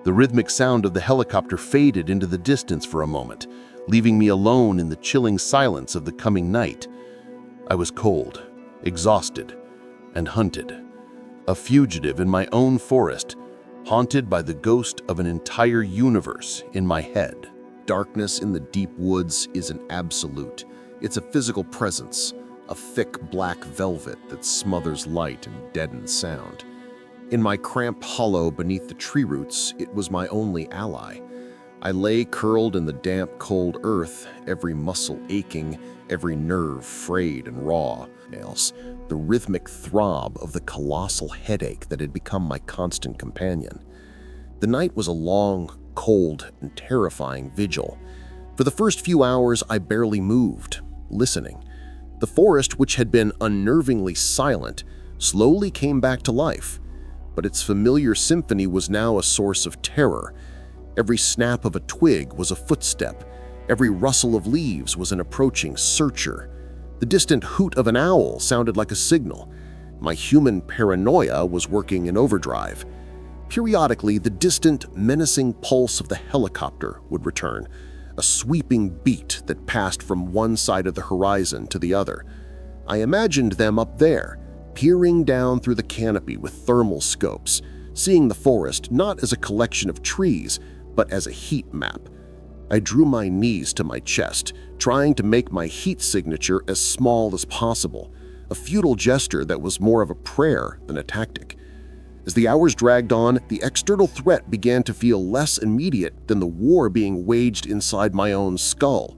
The rhythmic sound of the helicopter faded into the distance for a moment, leaving me alone in the chilling silence of the coming night. I was cold, exhausted, and hunted, a fugitive in my own forest, haunted by the ghost of an entire universe in my head. Darkness in the deep woods is an absolute. It's a physical presence, a thick black velvet that smothers light and deadens sound. In my cramped hollow beneath the tree roots, it was my only ally. I lay curled in the damp, cold earth, every muscle aching, every nerve frayed and raw. The rhythmic throb of the colossal headache that had become my constant companion. The night was a long, cold, and terrifying vigil. For the first few hours, I barely moved, listening. The forest, which had been unnervingly silent, slowly came back to life, but its familiar symphony was now a source of terror. Every snap of a twig was a footstep. Every rustle of leaves was an approaching searcher. The distant hoot of an owl sounded like a signal. My human paranoia was working in overdrive. Periodically, the distant, menacing pulse of the helicopter would return, a sweeping beat that passed from one side of the horizon to the other. I imagined them up there, peering down through the canopy with thermal scopes, seeing the forest not as a collection of trees, but as a heat map. I drew my knees to my chest, trying to make my heat signature as small as possible, a futile gesture that was more of a prayer than a tactic. As the hours dragged on, the external threat began to feel less immediate than the war being waged inside my own skull.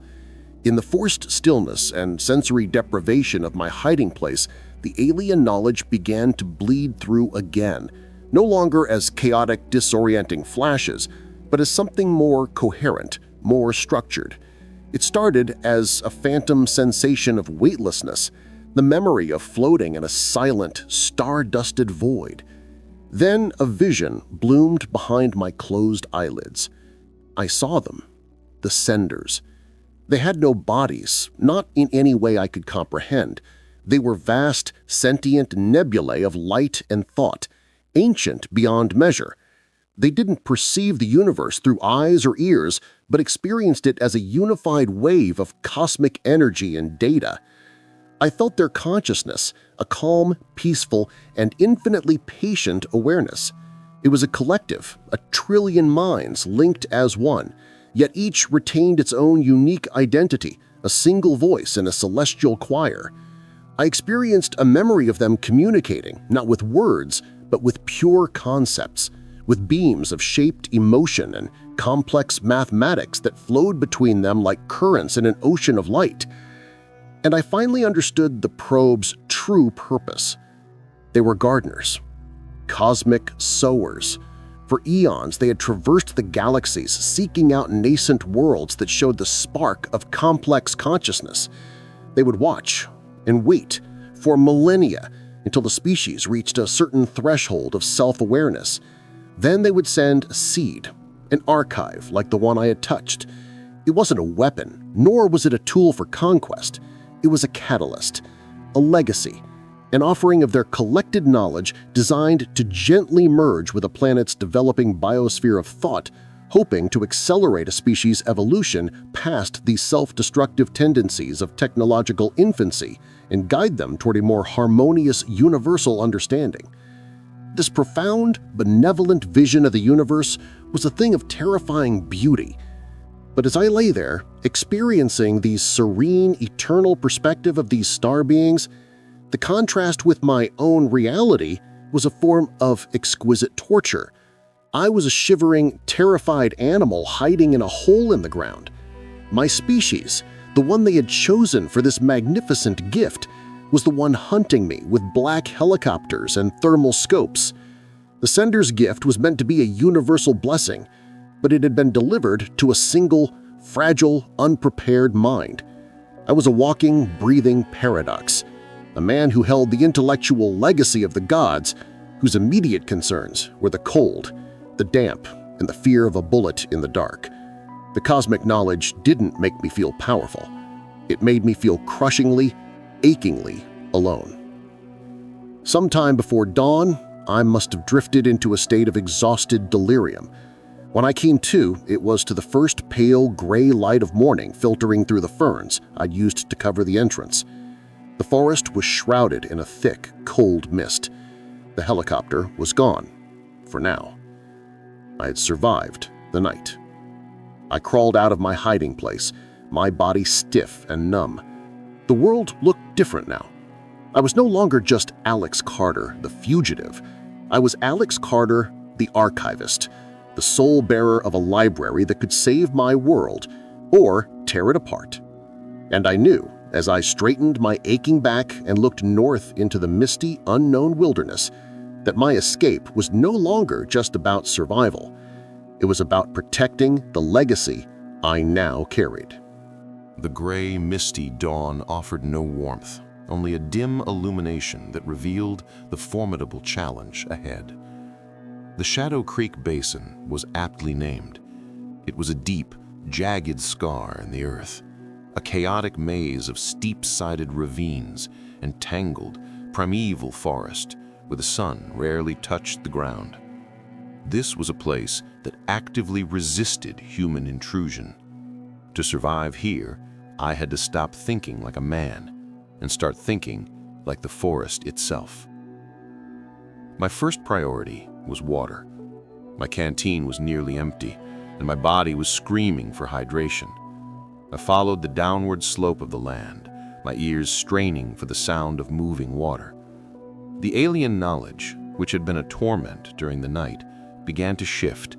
In the forced stillness and sensory deprivation of my hiding place, the alien knowledge began to bleed through again, no longer as chaotic, disorienting flashes, but as something more coherent, more structured. It started as a phantom sensation of weightlessness, the memory of floating in a silent, star-dusted void. Then a vision bloomed behind my closed eyelids. I saw them, the senders. They had no bodies, not in any way I could comprehend. They were vast, sentient nebulae of light and thought, ancient beyond measure. They didn't perceive the universe through eyes or ears, but experienced it as a unified wave of cosmic energy and data. I felt their consciousness, a calm, peaceful, and infinitely patient awareness. It was a collective, a trillion minds linked as one, yet each retained its own unique identity, a single voice in a celestial choir. I experienced a memory of them communicating, not with words, but with pure concepts, with beams of shaped emotion and complex mathematics that flowed between them like currents in an ocean of light. And I finally understood the probe's true purpose. They were gardeners, cosmic sowers. For eons, they had traversed the galaxies, seeking out nascent worlds that showed the spark of complex consciousness. They would watch and wait for millennia until the species reached a certain threshold of self-awareness. Then they would send a seed, an archive like the one I had touched. It wasn't a weapon, nor was it a tool for conquest. It was a catalyst, a legacy, an offering of their collected knowledge designed to gently merge with a planet's developing biosphere of thought, hoping to accelerate a species' evolution past the self-destructive tendencies of technological infancy and guide them toward a more harmonious universal understanding. This profound, benevolent vision of the universe was a thing of terrifying beauty. But as I lay there, experiencing the serene, eternal perspective of these star beings, the contrast with my own reality was a form of exquisite torture. I was a shivering, terrified animal hiding in a hole in the ground. My species, the one they had chosen for this magnificent gift, was the one hunting me with black helicopters and thermal scopes. The sender's gift was meant to be a universal blessing, but it had been delivered to a single, fragile, unprepared mind. I was a walking, breathing paradox, a man who held the intellectual legacy of the gods, whose immediate concerns were the cold, the damp, and the fear of a bullet in the dark. The cosmic knowledge didn't make me feel powerful. It made me feel crushingly, achingly alone. Sometime before dawn, I must have drifted into a state of exhausted delirium. When I came to, it was to the first pale gray light of morning filtering through the ferns I'd used to cover the entrance. The forest was shrouded in a thick, cold mist. The helicopter was gone, for now. I had survived the night. I crawled out of my hiding place, my body stiff and numb. The world looked different now. I was no longer just Alex Carter, the fugitive. I was Alex Carter, the archivist, the sole bearer of a library that could save my world or tear it apart. And I knew, as I straightened my aching back and looked north into the misty, unknown wilderness, that my escape was no longer just about survival. It was about protecting the legacy I now carried. The gray, misty dawn offered no warmth, only a dim illumination that revealed the formidable challenge ahead. The Shadow Creek Basin was aptly named. It was a deep, jagged scar in the earth, a chaotic maze of steep-sided ravines and tangled, primeval forest where the sun rarely touched the ground. This was a place that actively resisted human intrusion. To survive here, I had to stop thinking like a man and start thinking like the forest itself. My first priority was water. My canteen was nearly empty, and my body was screaming for hydration. I followed the downward slope of the land, my ears straining for the sound of moving water. The alien knowledge, which had been a torment during the night, began to shift.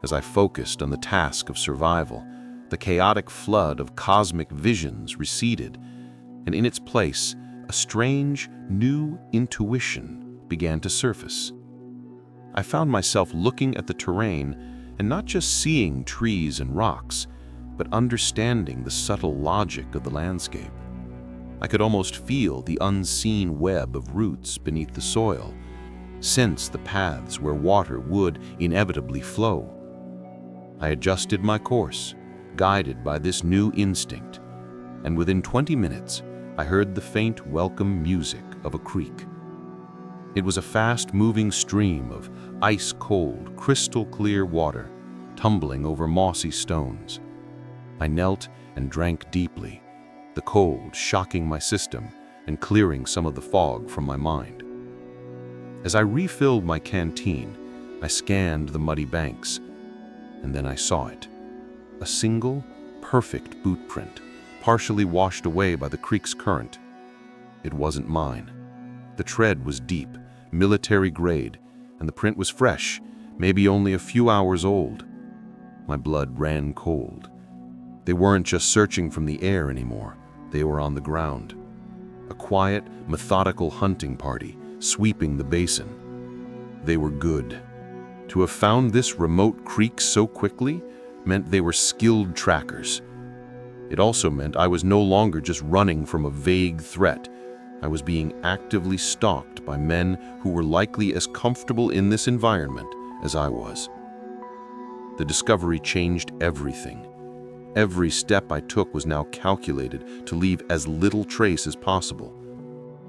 As I focused on the task of survival, The chaotic flood of cosmic visions receded, and in its place, a strange, new intuition began to surface. I found myself looking at the terrain and not just seeing trees and rocks, but understanding the subtle logic of the landscape. I could almost feel the unseen web of roots beneath the soil, sense the paths where water would inevitably flow. I adjusted my course, guided by this new instinct, and within 20 minutes, I heard the faint welcome music of a creek. It was a fast-moving stream of ice-cold, crystal-clear water, tumbling over mossy stones. I knelt and drank deeply, the cold shocking my system and clearing some of the fog from my mind. As I refilled my canteen, I scanned the muddy banks, and then I saw it. A single, perfect boot print, partially washed away by the creek's current. It wasn't mine. The tread was deep, military grade, and the print was fresh, maybe only a few hours old. My blood ran cold. They weren't just searching from the air anymore. They were on the ground. A quiet, methodical hunting party, sweeping the basin. They were good. To have found this remote creek so quickly meant they were skilled trackers. It also meant I was no longer just running from a vague threat. I was being actively stalked by men who were likely as comfortable in this environment as I was. The discovery changed everything. Every step I took was now calculated to leave as little trace as possible.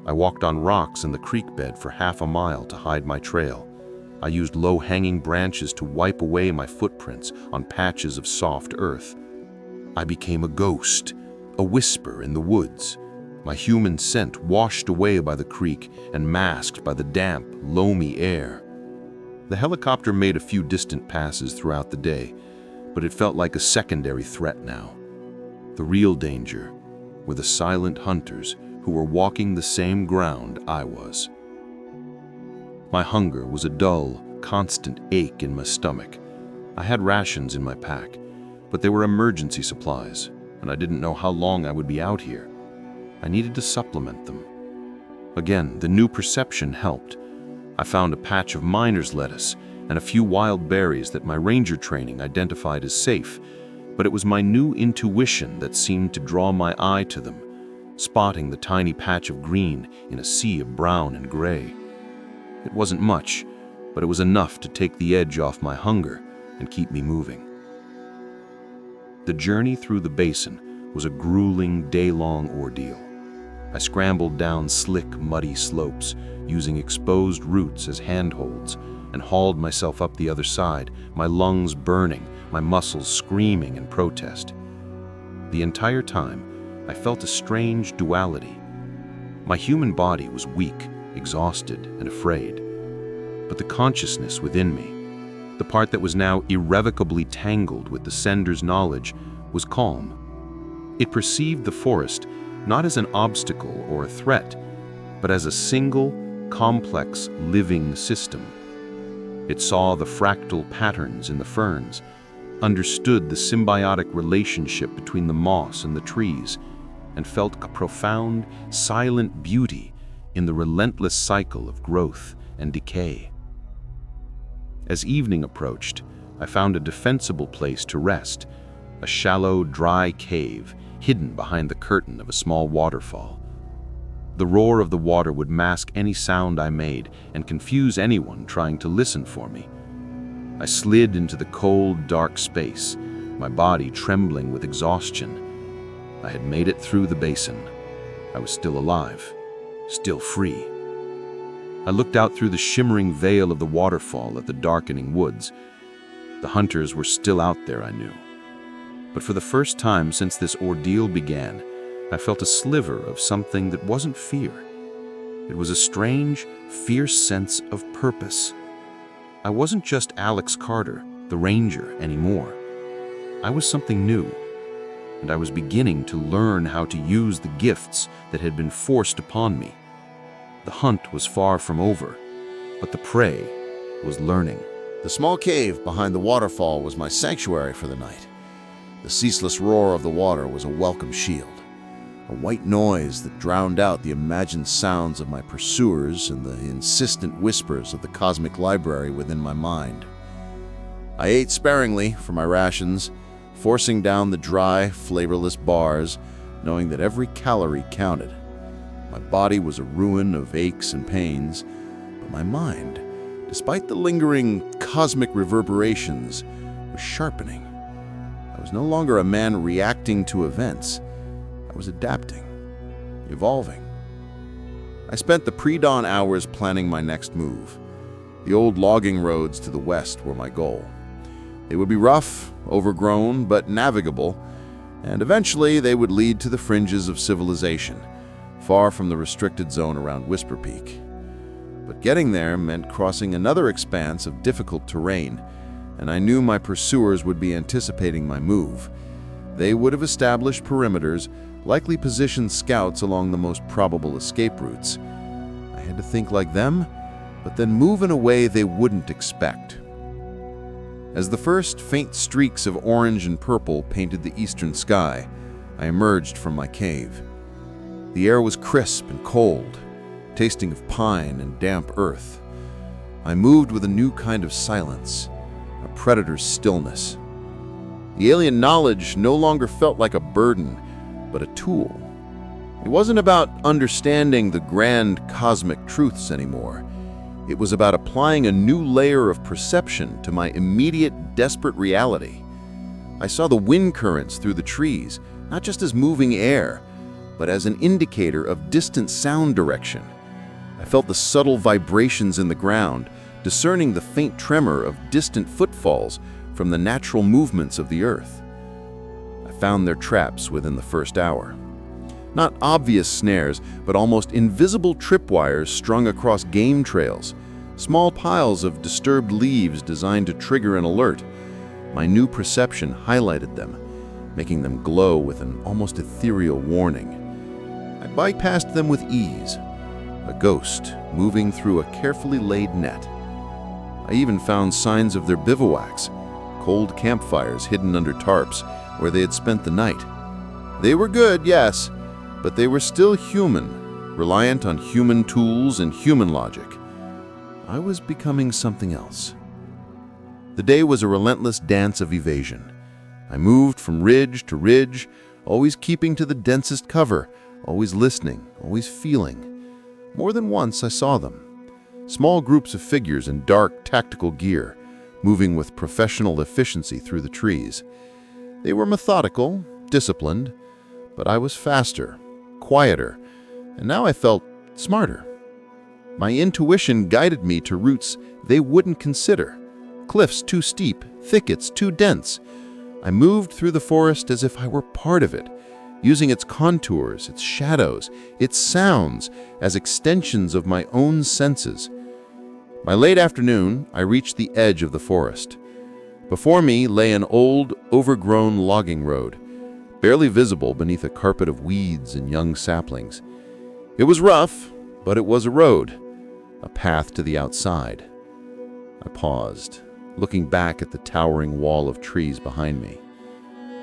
I walked on rocks in the creek bed for half a mile to hide my trail. I used low-hanging branches to wipe away my footprints on patches of soft earth. I became a ghost, a whisper in the woods, my human scent washed away by the creek and masked by the damp, loamy air. The helicopter made a few distant passes throughout the day, but it felt like a secondary threat now. The real danger were the silent hunters who were walking the same ground I was. My hunger was a dull, constant ache in my stomach. I had rations in my pack, but they were emergency supplies, and I didn't know how long I would be out here. I needed to supplement them. Again, the new perception helped. I found a patch of miner's lettuce and a few wild berries that my ranger training identified as safe, but it was my new intuition that seemed to draw my eye to them, spotting the tiny patch of green in a sea of brown and gray. It wasn't much, but it was enough to take the edge off my hunger and keep me moving. The journey through the basin was a grueling, day-long ordeal. I scrambled down slick, muddy slopes, using exposed roots as handholds, and hauled myself up the other side, my lungs burning, my muscles screaming in protest. The entire time, I felt a strange duality. My human body was weak, exhausted, and afraid. But the consciousness within me, the part that was now irrevocably tangled with the sender's knowledge, was calm. It perceived the forest not as an obstacle or a threat, but as a single, complex, living system. It saw the fractal patterns in the ferns, understood the symbiotic relationship between the moss and the trees, and felt a profound, silent beauty in the relentless cycle of growth and decay. As evening approached, I found a defensible place to rest, a shallow, dry cave hidden behind the curtain of a small waterfall. The roar of the water would mask any sound I made and confuse anyone trying to listen for me. I slid into the cold, dark space, my body trembling with exhaustion. I had made it through the basin. I was still alive, still free. I looked out through the shimmering veil of the waterfall at the darkening woods. The hunters were still out there, I knew. But for the first time since this ordeal began, I felt a sliver of something that wasn't fear. It was a strange, fierce sense of purpose. I wasn't just Alex Carter, the ranger, anymore. I was something new, and I was beginning to learn how to use the gifts that had been forced upon me. The hunt was far from over, but the prey was learning. The small cave behind the waterfall was my sanctuary for the night. The ceaseless roar of the water was a welcome shield, a white noise that drowned out the imagined sounds of my pursuers and the insistent whispers of the cosmic library within my mind. I ate sparingly for my rations, forcing down the dry, flavorless bars, knowing that every calorie counted. My body was a ruin of aches and pains, but my mind, despite the lingering cosmic reverberations, was sharpening. I was no longer a man reacting to events. I was adapting, evolving. I spent the pre-dawn hours planning my next move. The old logging roads to the west were my goal. They would be rough, overgrown, but navigable, and eventually they would lead to the fringes of civilization, far from the restricted zone around Whisper Peak. But getting there meant crossing another expanse of difficult terrain, and I knew my pursuers would be anticipating my move. They would have established perimeters, likely positioned scouts along the most probable escape routes. I had to think like them, but then move in a way they wouldn't expect. As the first faint streaks of orange and purple painted the eastern sky, I emerged from my cave. The air was crisp and cold, tasting of pine and damp earth. I moved with a new kind of silence, a predator's stillness. The alien knowledge no longer felt like a burden, but a tool. It wasn't about understanding the grand cosmic truths anymore. It was about applying a new layer of perception to my immediate, desperate reality. I saw the wind currents through the trees, not just as moving air, but as an indicator of distant sound direction. I felt the subtle vibrations in the ground, discerning the faint tremor of distant footfalls from the natural movements of the earth. I found their traps within the first hour. Not obvious snares, but almost invisible tripwires strung across game trails, small piles of disturbed leaves designed to trigger an alert. My new perception highlighted them, making them glow with an almost ethereal warning. I bypassed them with ease, a ghost moving through a carefully laid net. I even found signs of their bivouacs, cold campfires hidden under tarps where they had spent the night. They were good, yes, but they were still human, reliant on human tools and human logic. I was becoming something else. The day was a relentless dance of evasion. I moved from ridge to ridge, always keeping to the densest cover, always listening, always feeling. More than once I saw them. Small groups of figures in dark, tactical gear, moving with professional efficiency through the trees. They were methodical, disciplined, but I was faster, quieter, and now I felt smarter. My intuition guided me to routes they wouldn't consider. Cliffs too steep, thickets too dense. I moved through the forest as if I were part of it, using its contours, its shadows, its sounds as extensions of my own senses. By late afternoon, I reached the edge of the forest. Before me lay an old, overgrown logging road, barely visible beneath a carpet of weeds and young saplings. It was rough, but it was a road, a path to the outside. I paused, looking back at the towering wall of trees behind me.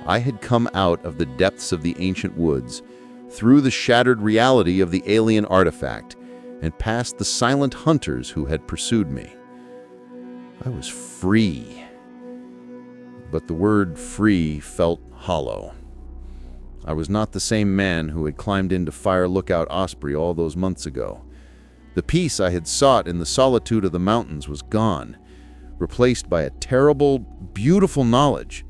I had come out of the depths of the ancient woods, through the shattered reality of the alien artifact, and past the silent hunters who had pursued me. I was free. But the word free felt hollow. I was not the same man who had climbed into Fire Lookout Osprey all those months ago. The peace I had sought in the solitude of the mountains was gone, replaced by a terrible, beautiful knowledge.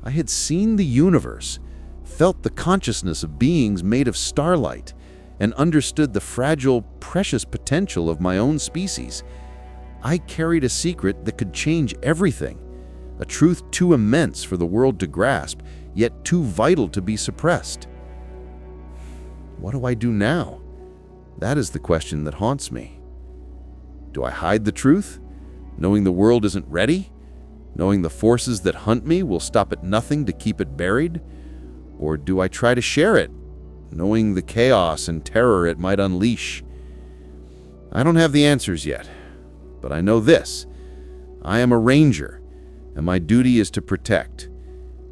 I had seen the universe, felt the consciousness of beings made of starlight, and understood the fragile, precious potential of my own species. I carried a secret that could change everything, a truth too immense for the world to grasp, yet too vital to be suppressed. What do I do now? That is the question that haunts me. Do I hide the truth, knowing the world isn't ready? Knowing the forces that hunt me will stop at nothing to keep it buried? Or do I try to share it, knowing the chaos and terror it might unleash? I don't have the answers yet, but I know this. I am a ranger, and my duty is to protect.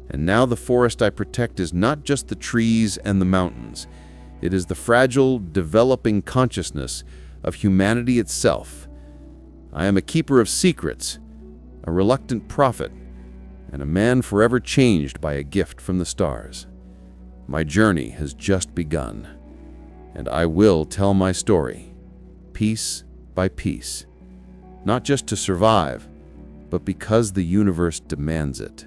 And now the forest I protect is not just the trees and the mountains. It is the fragile, developing consciousness of humanity itself. I am a keeper of secrets, a reluctant prophet, and a man forever changed by a gift from the stars. My journey has just begun, and I will tell my story, piece by piece, not just to survive, but because the universe demands it.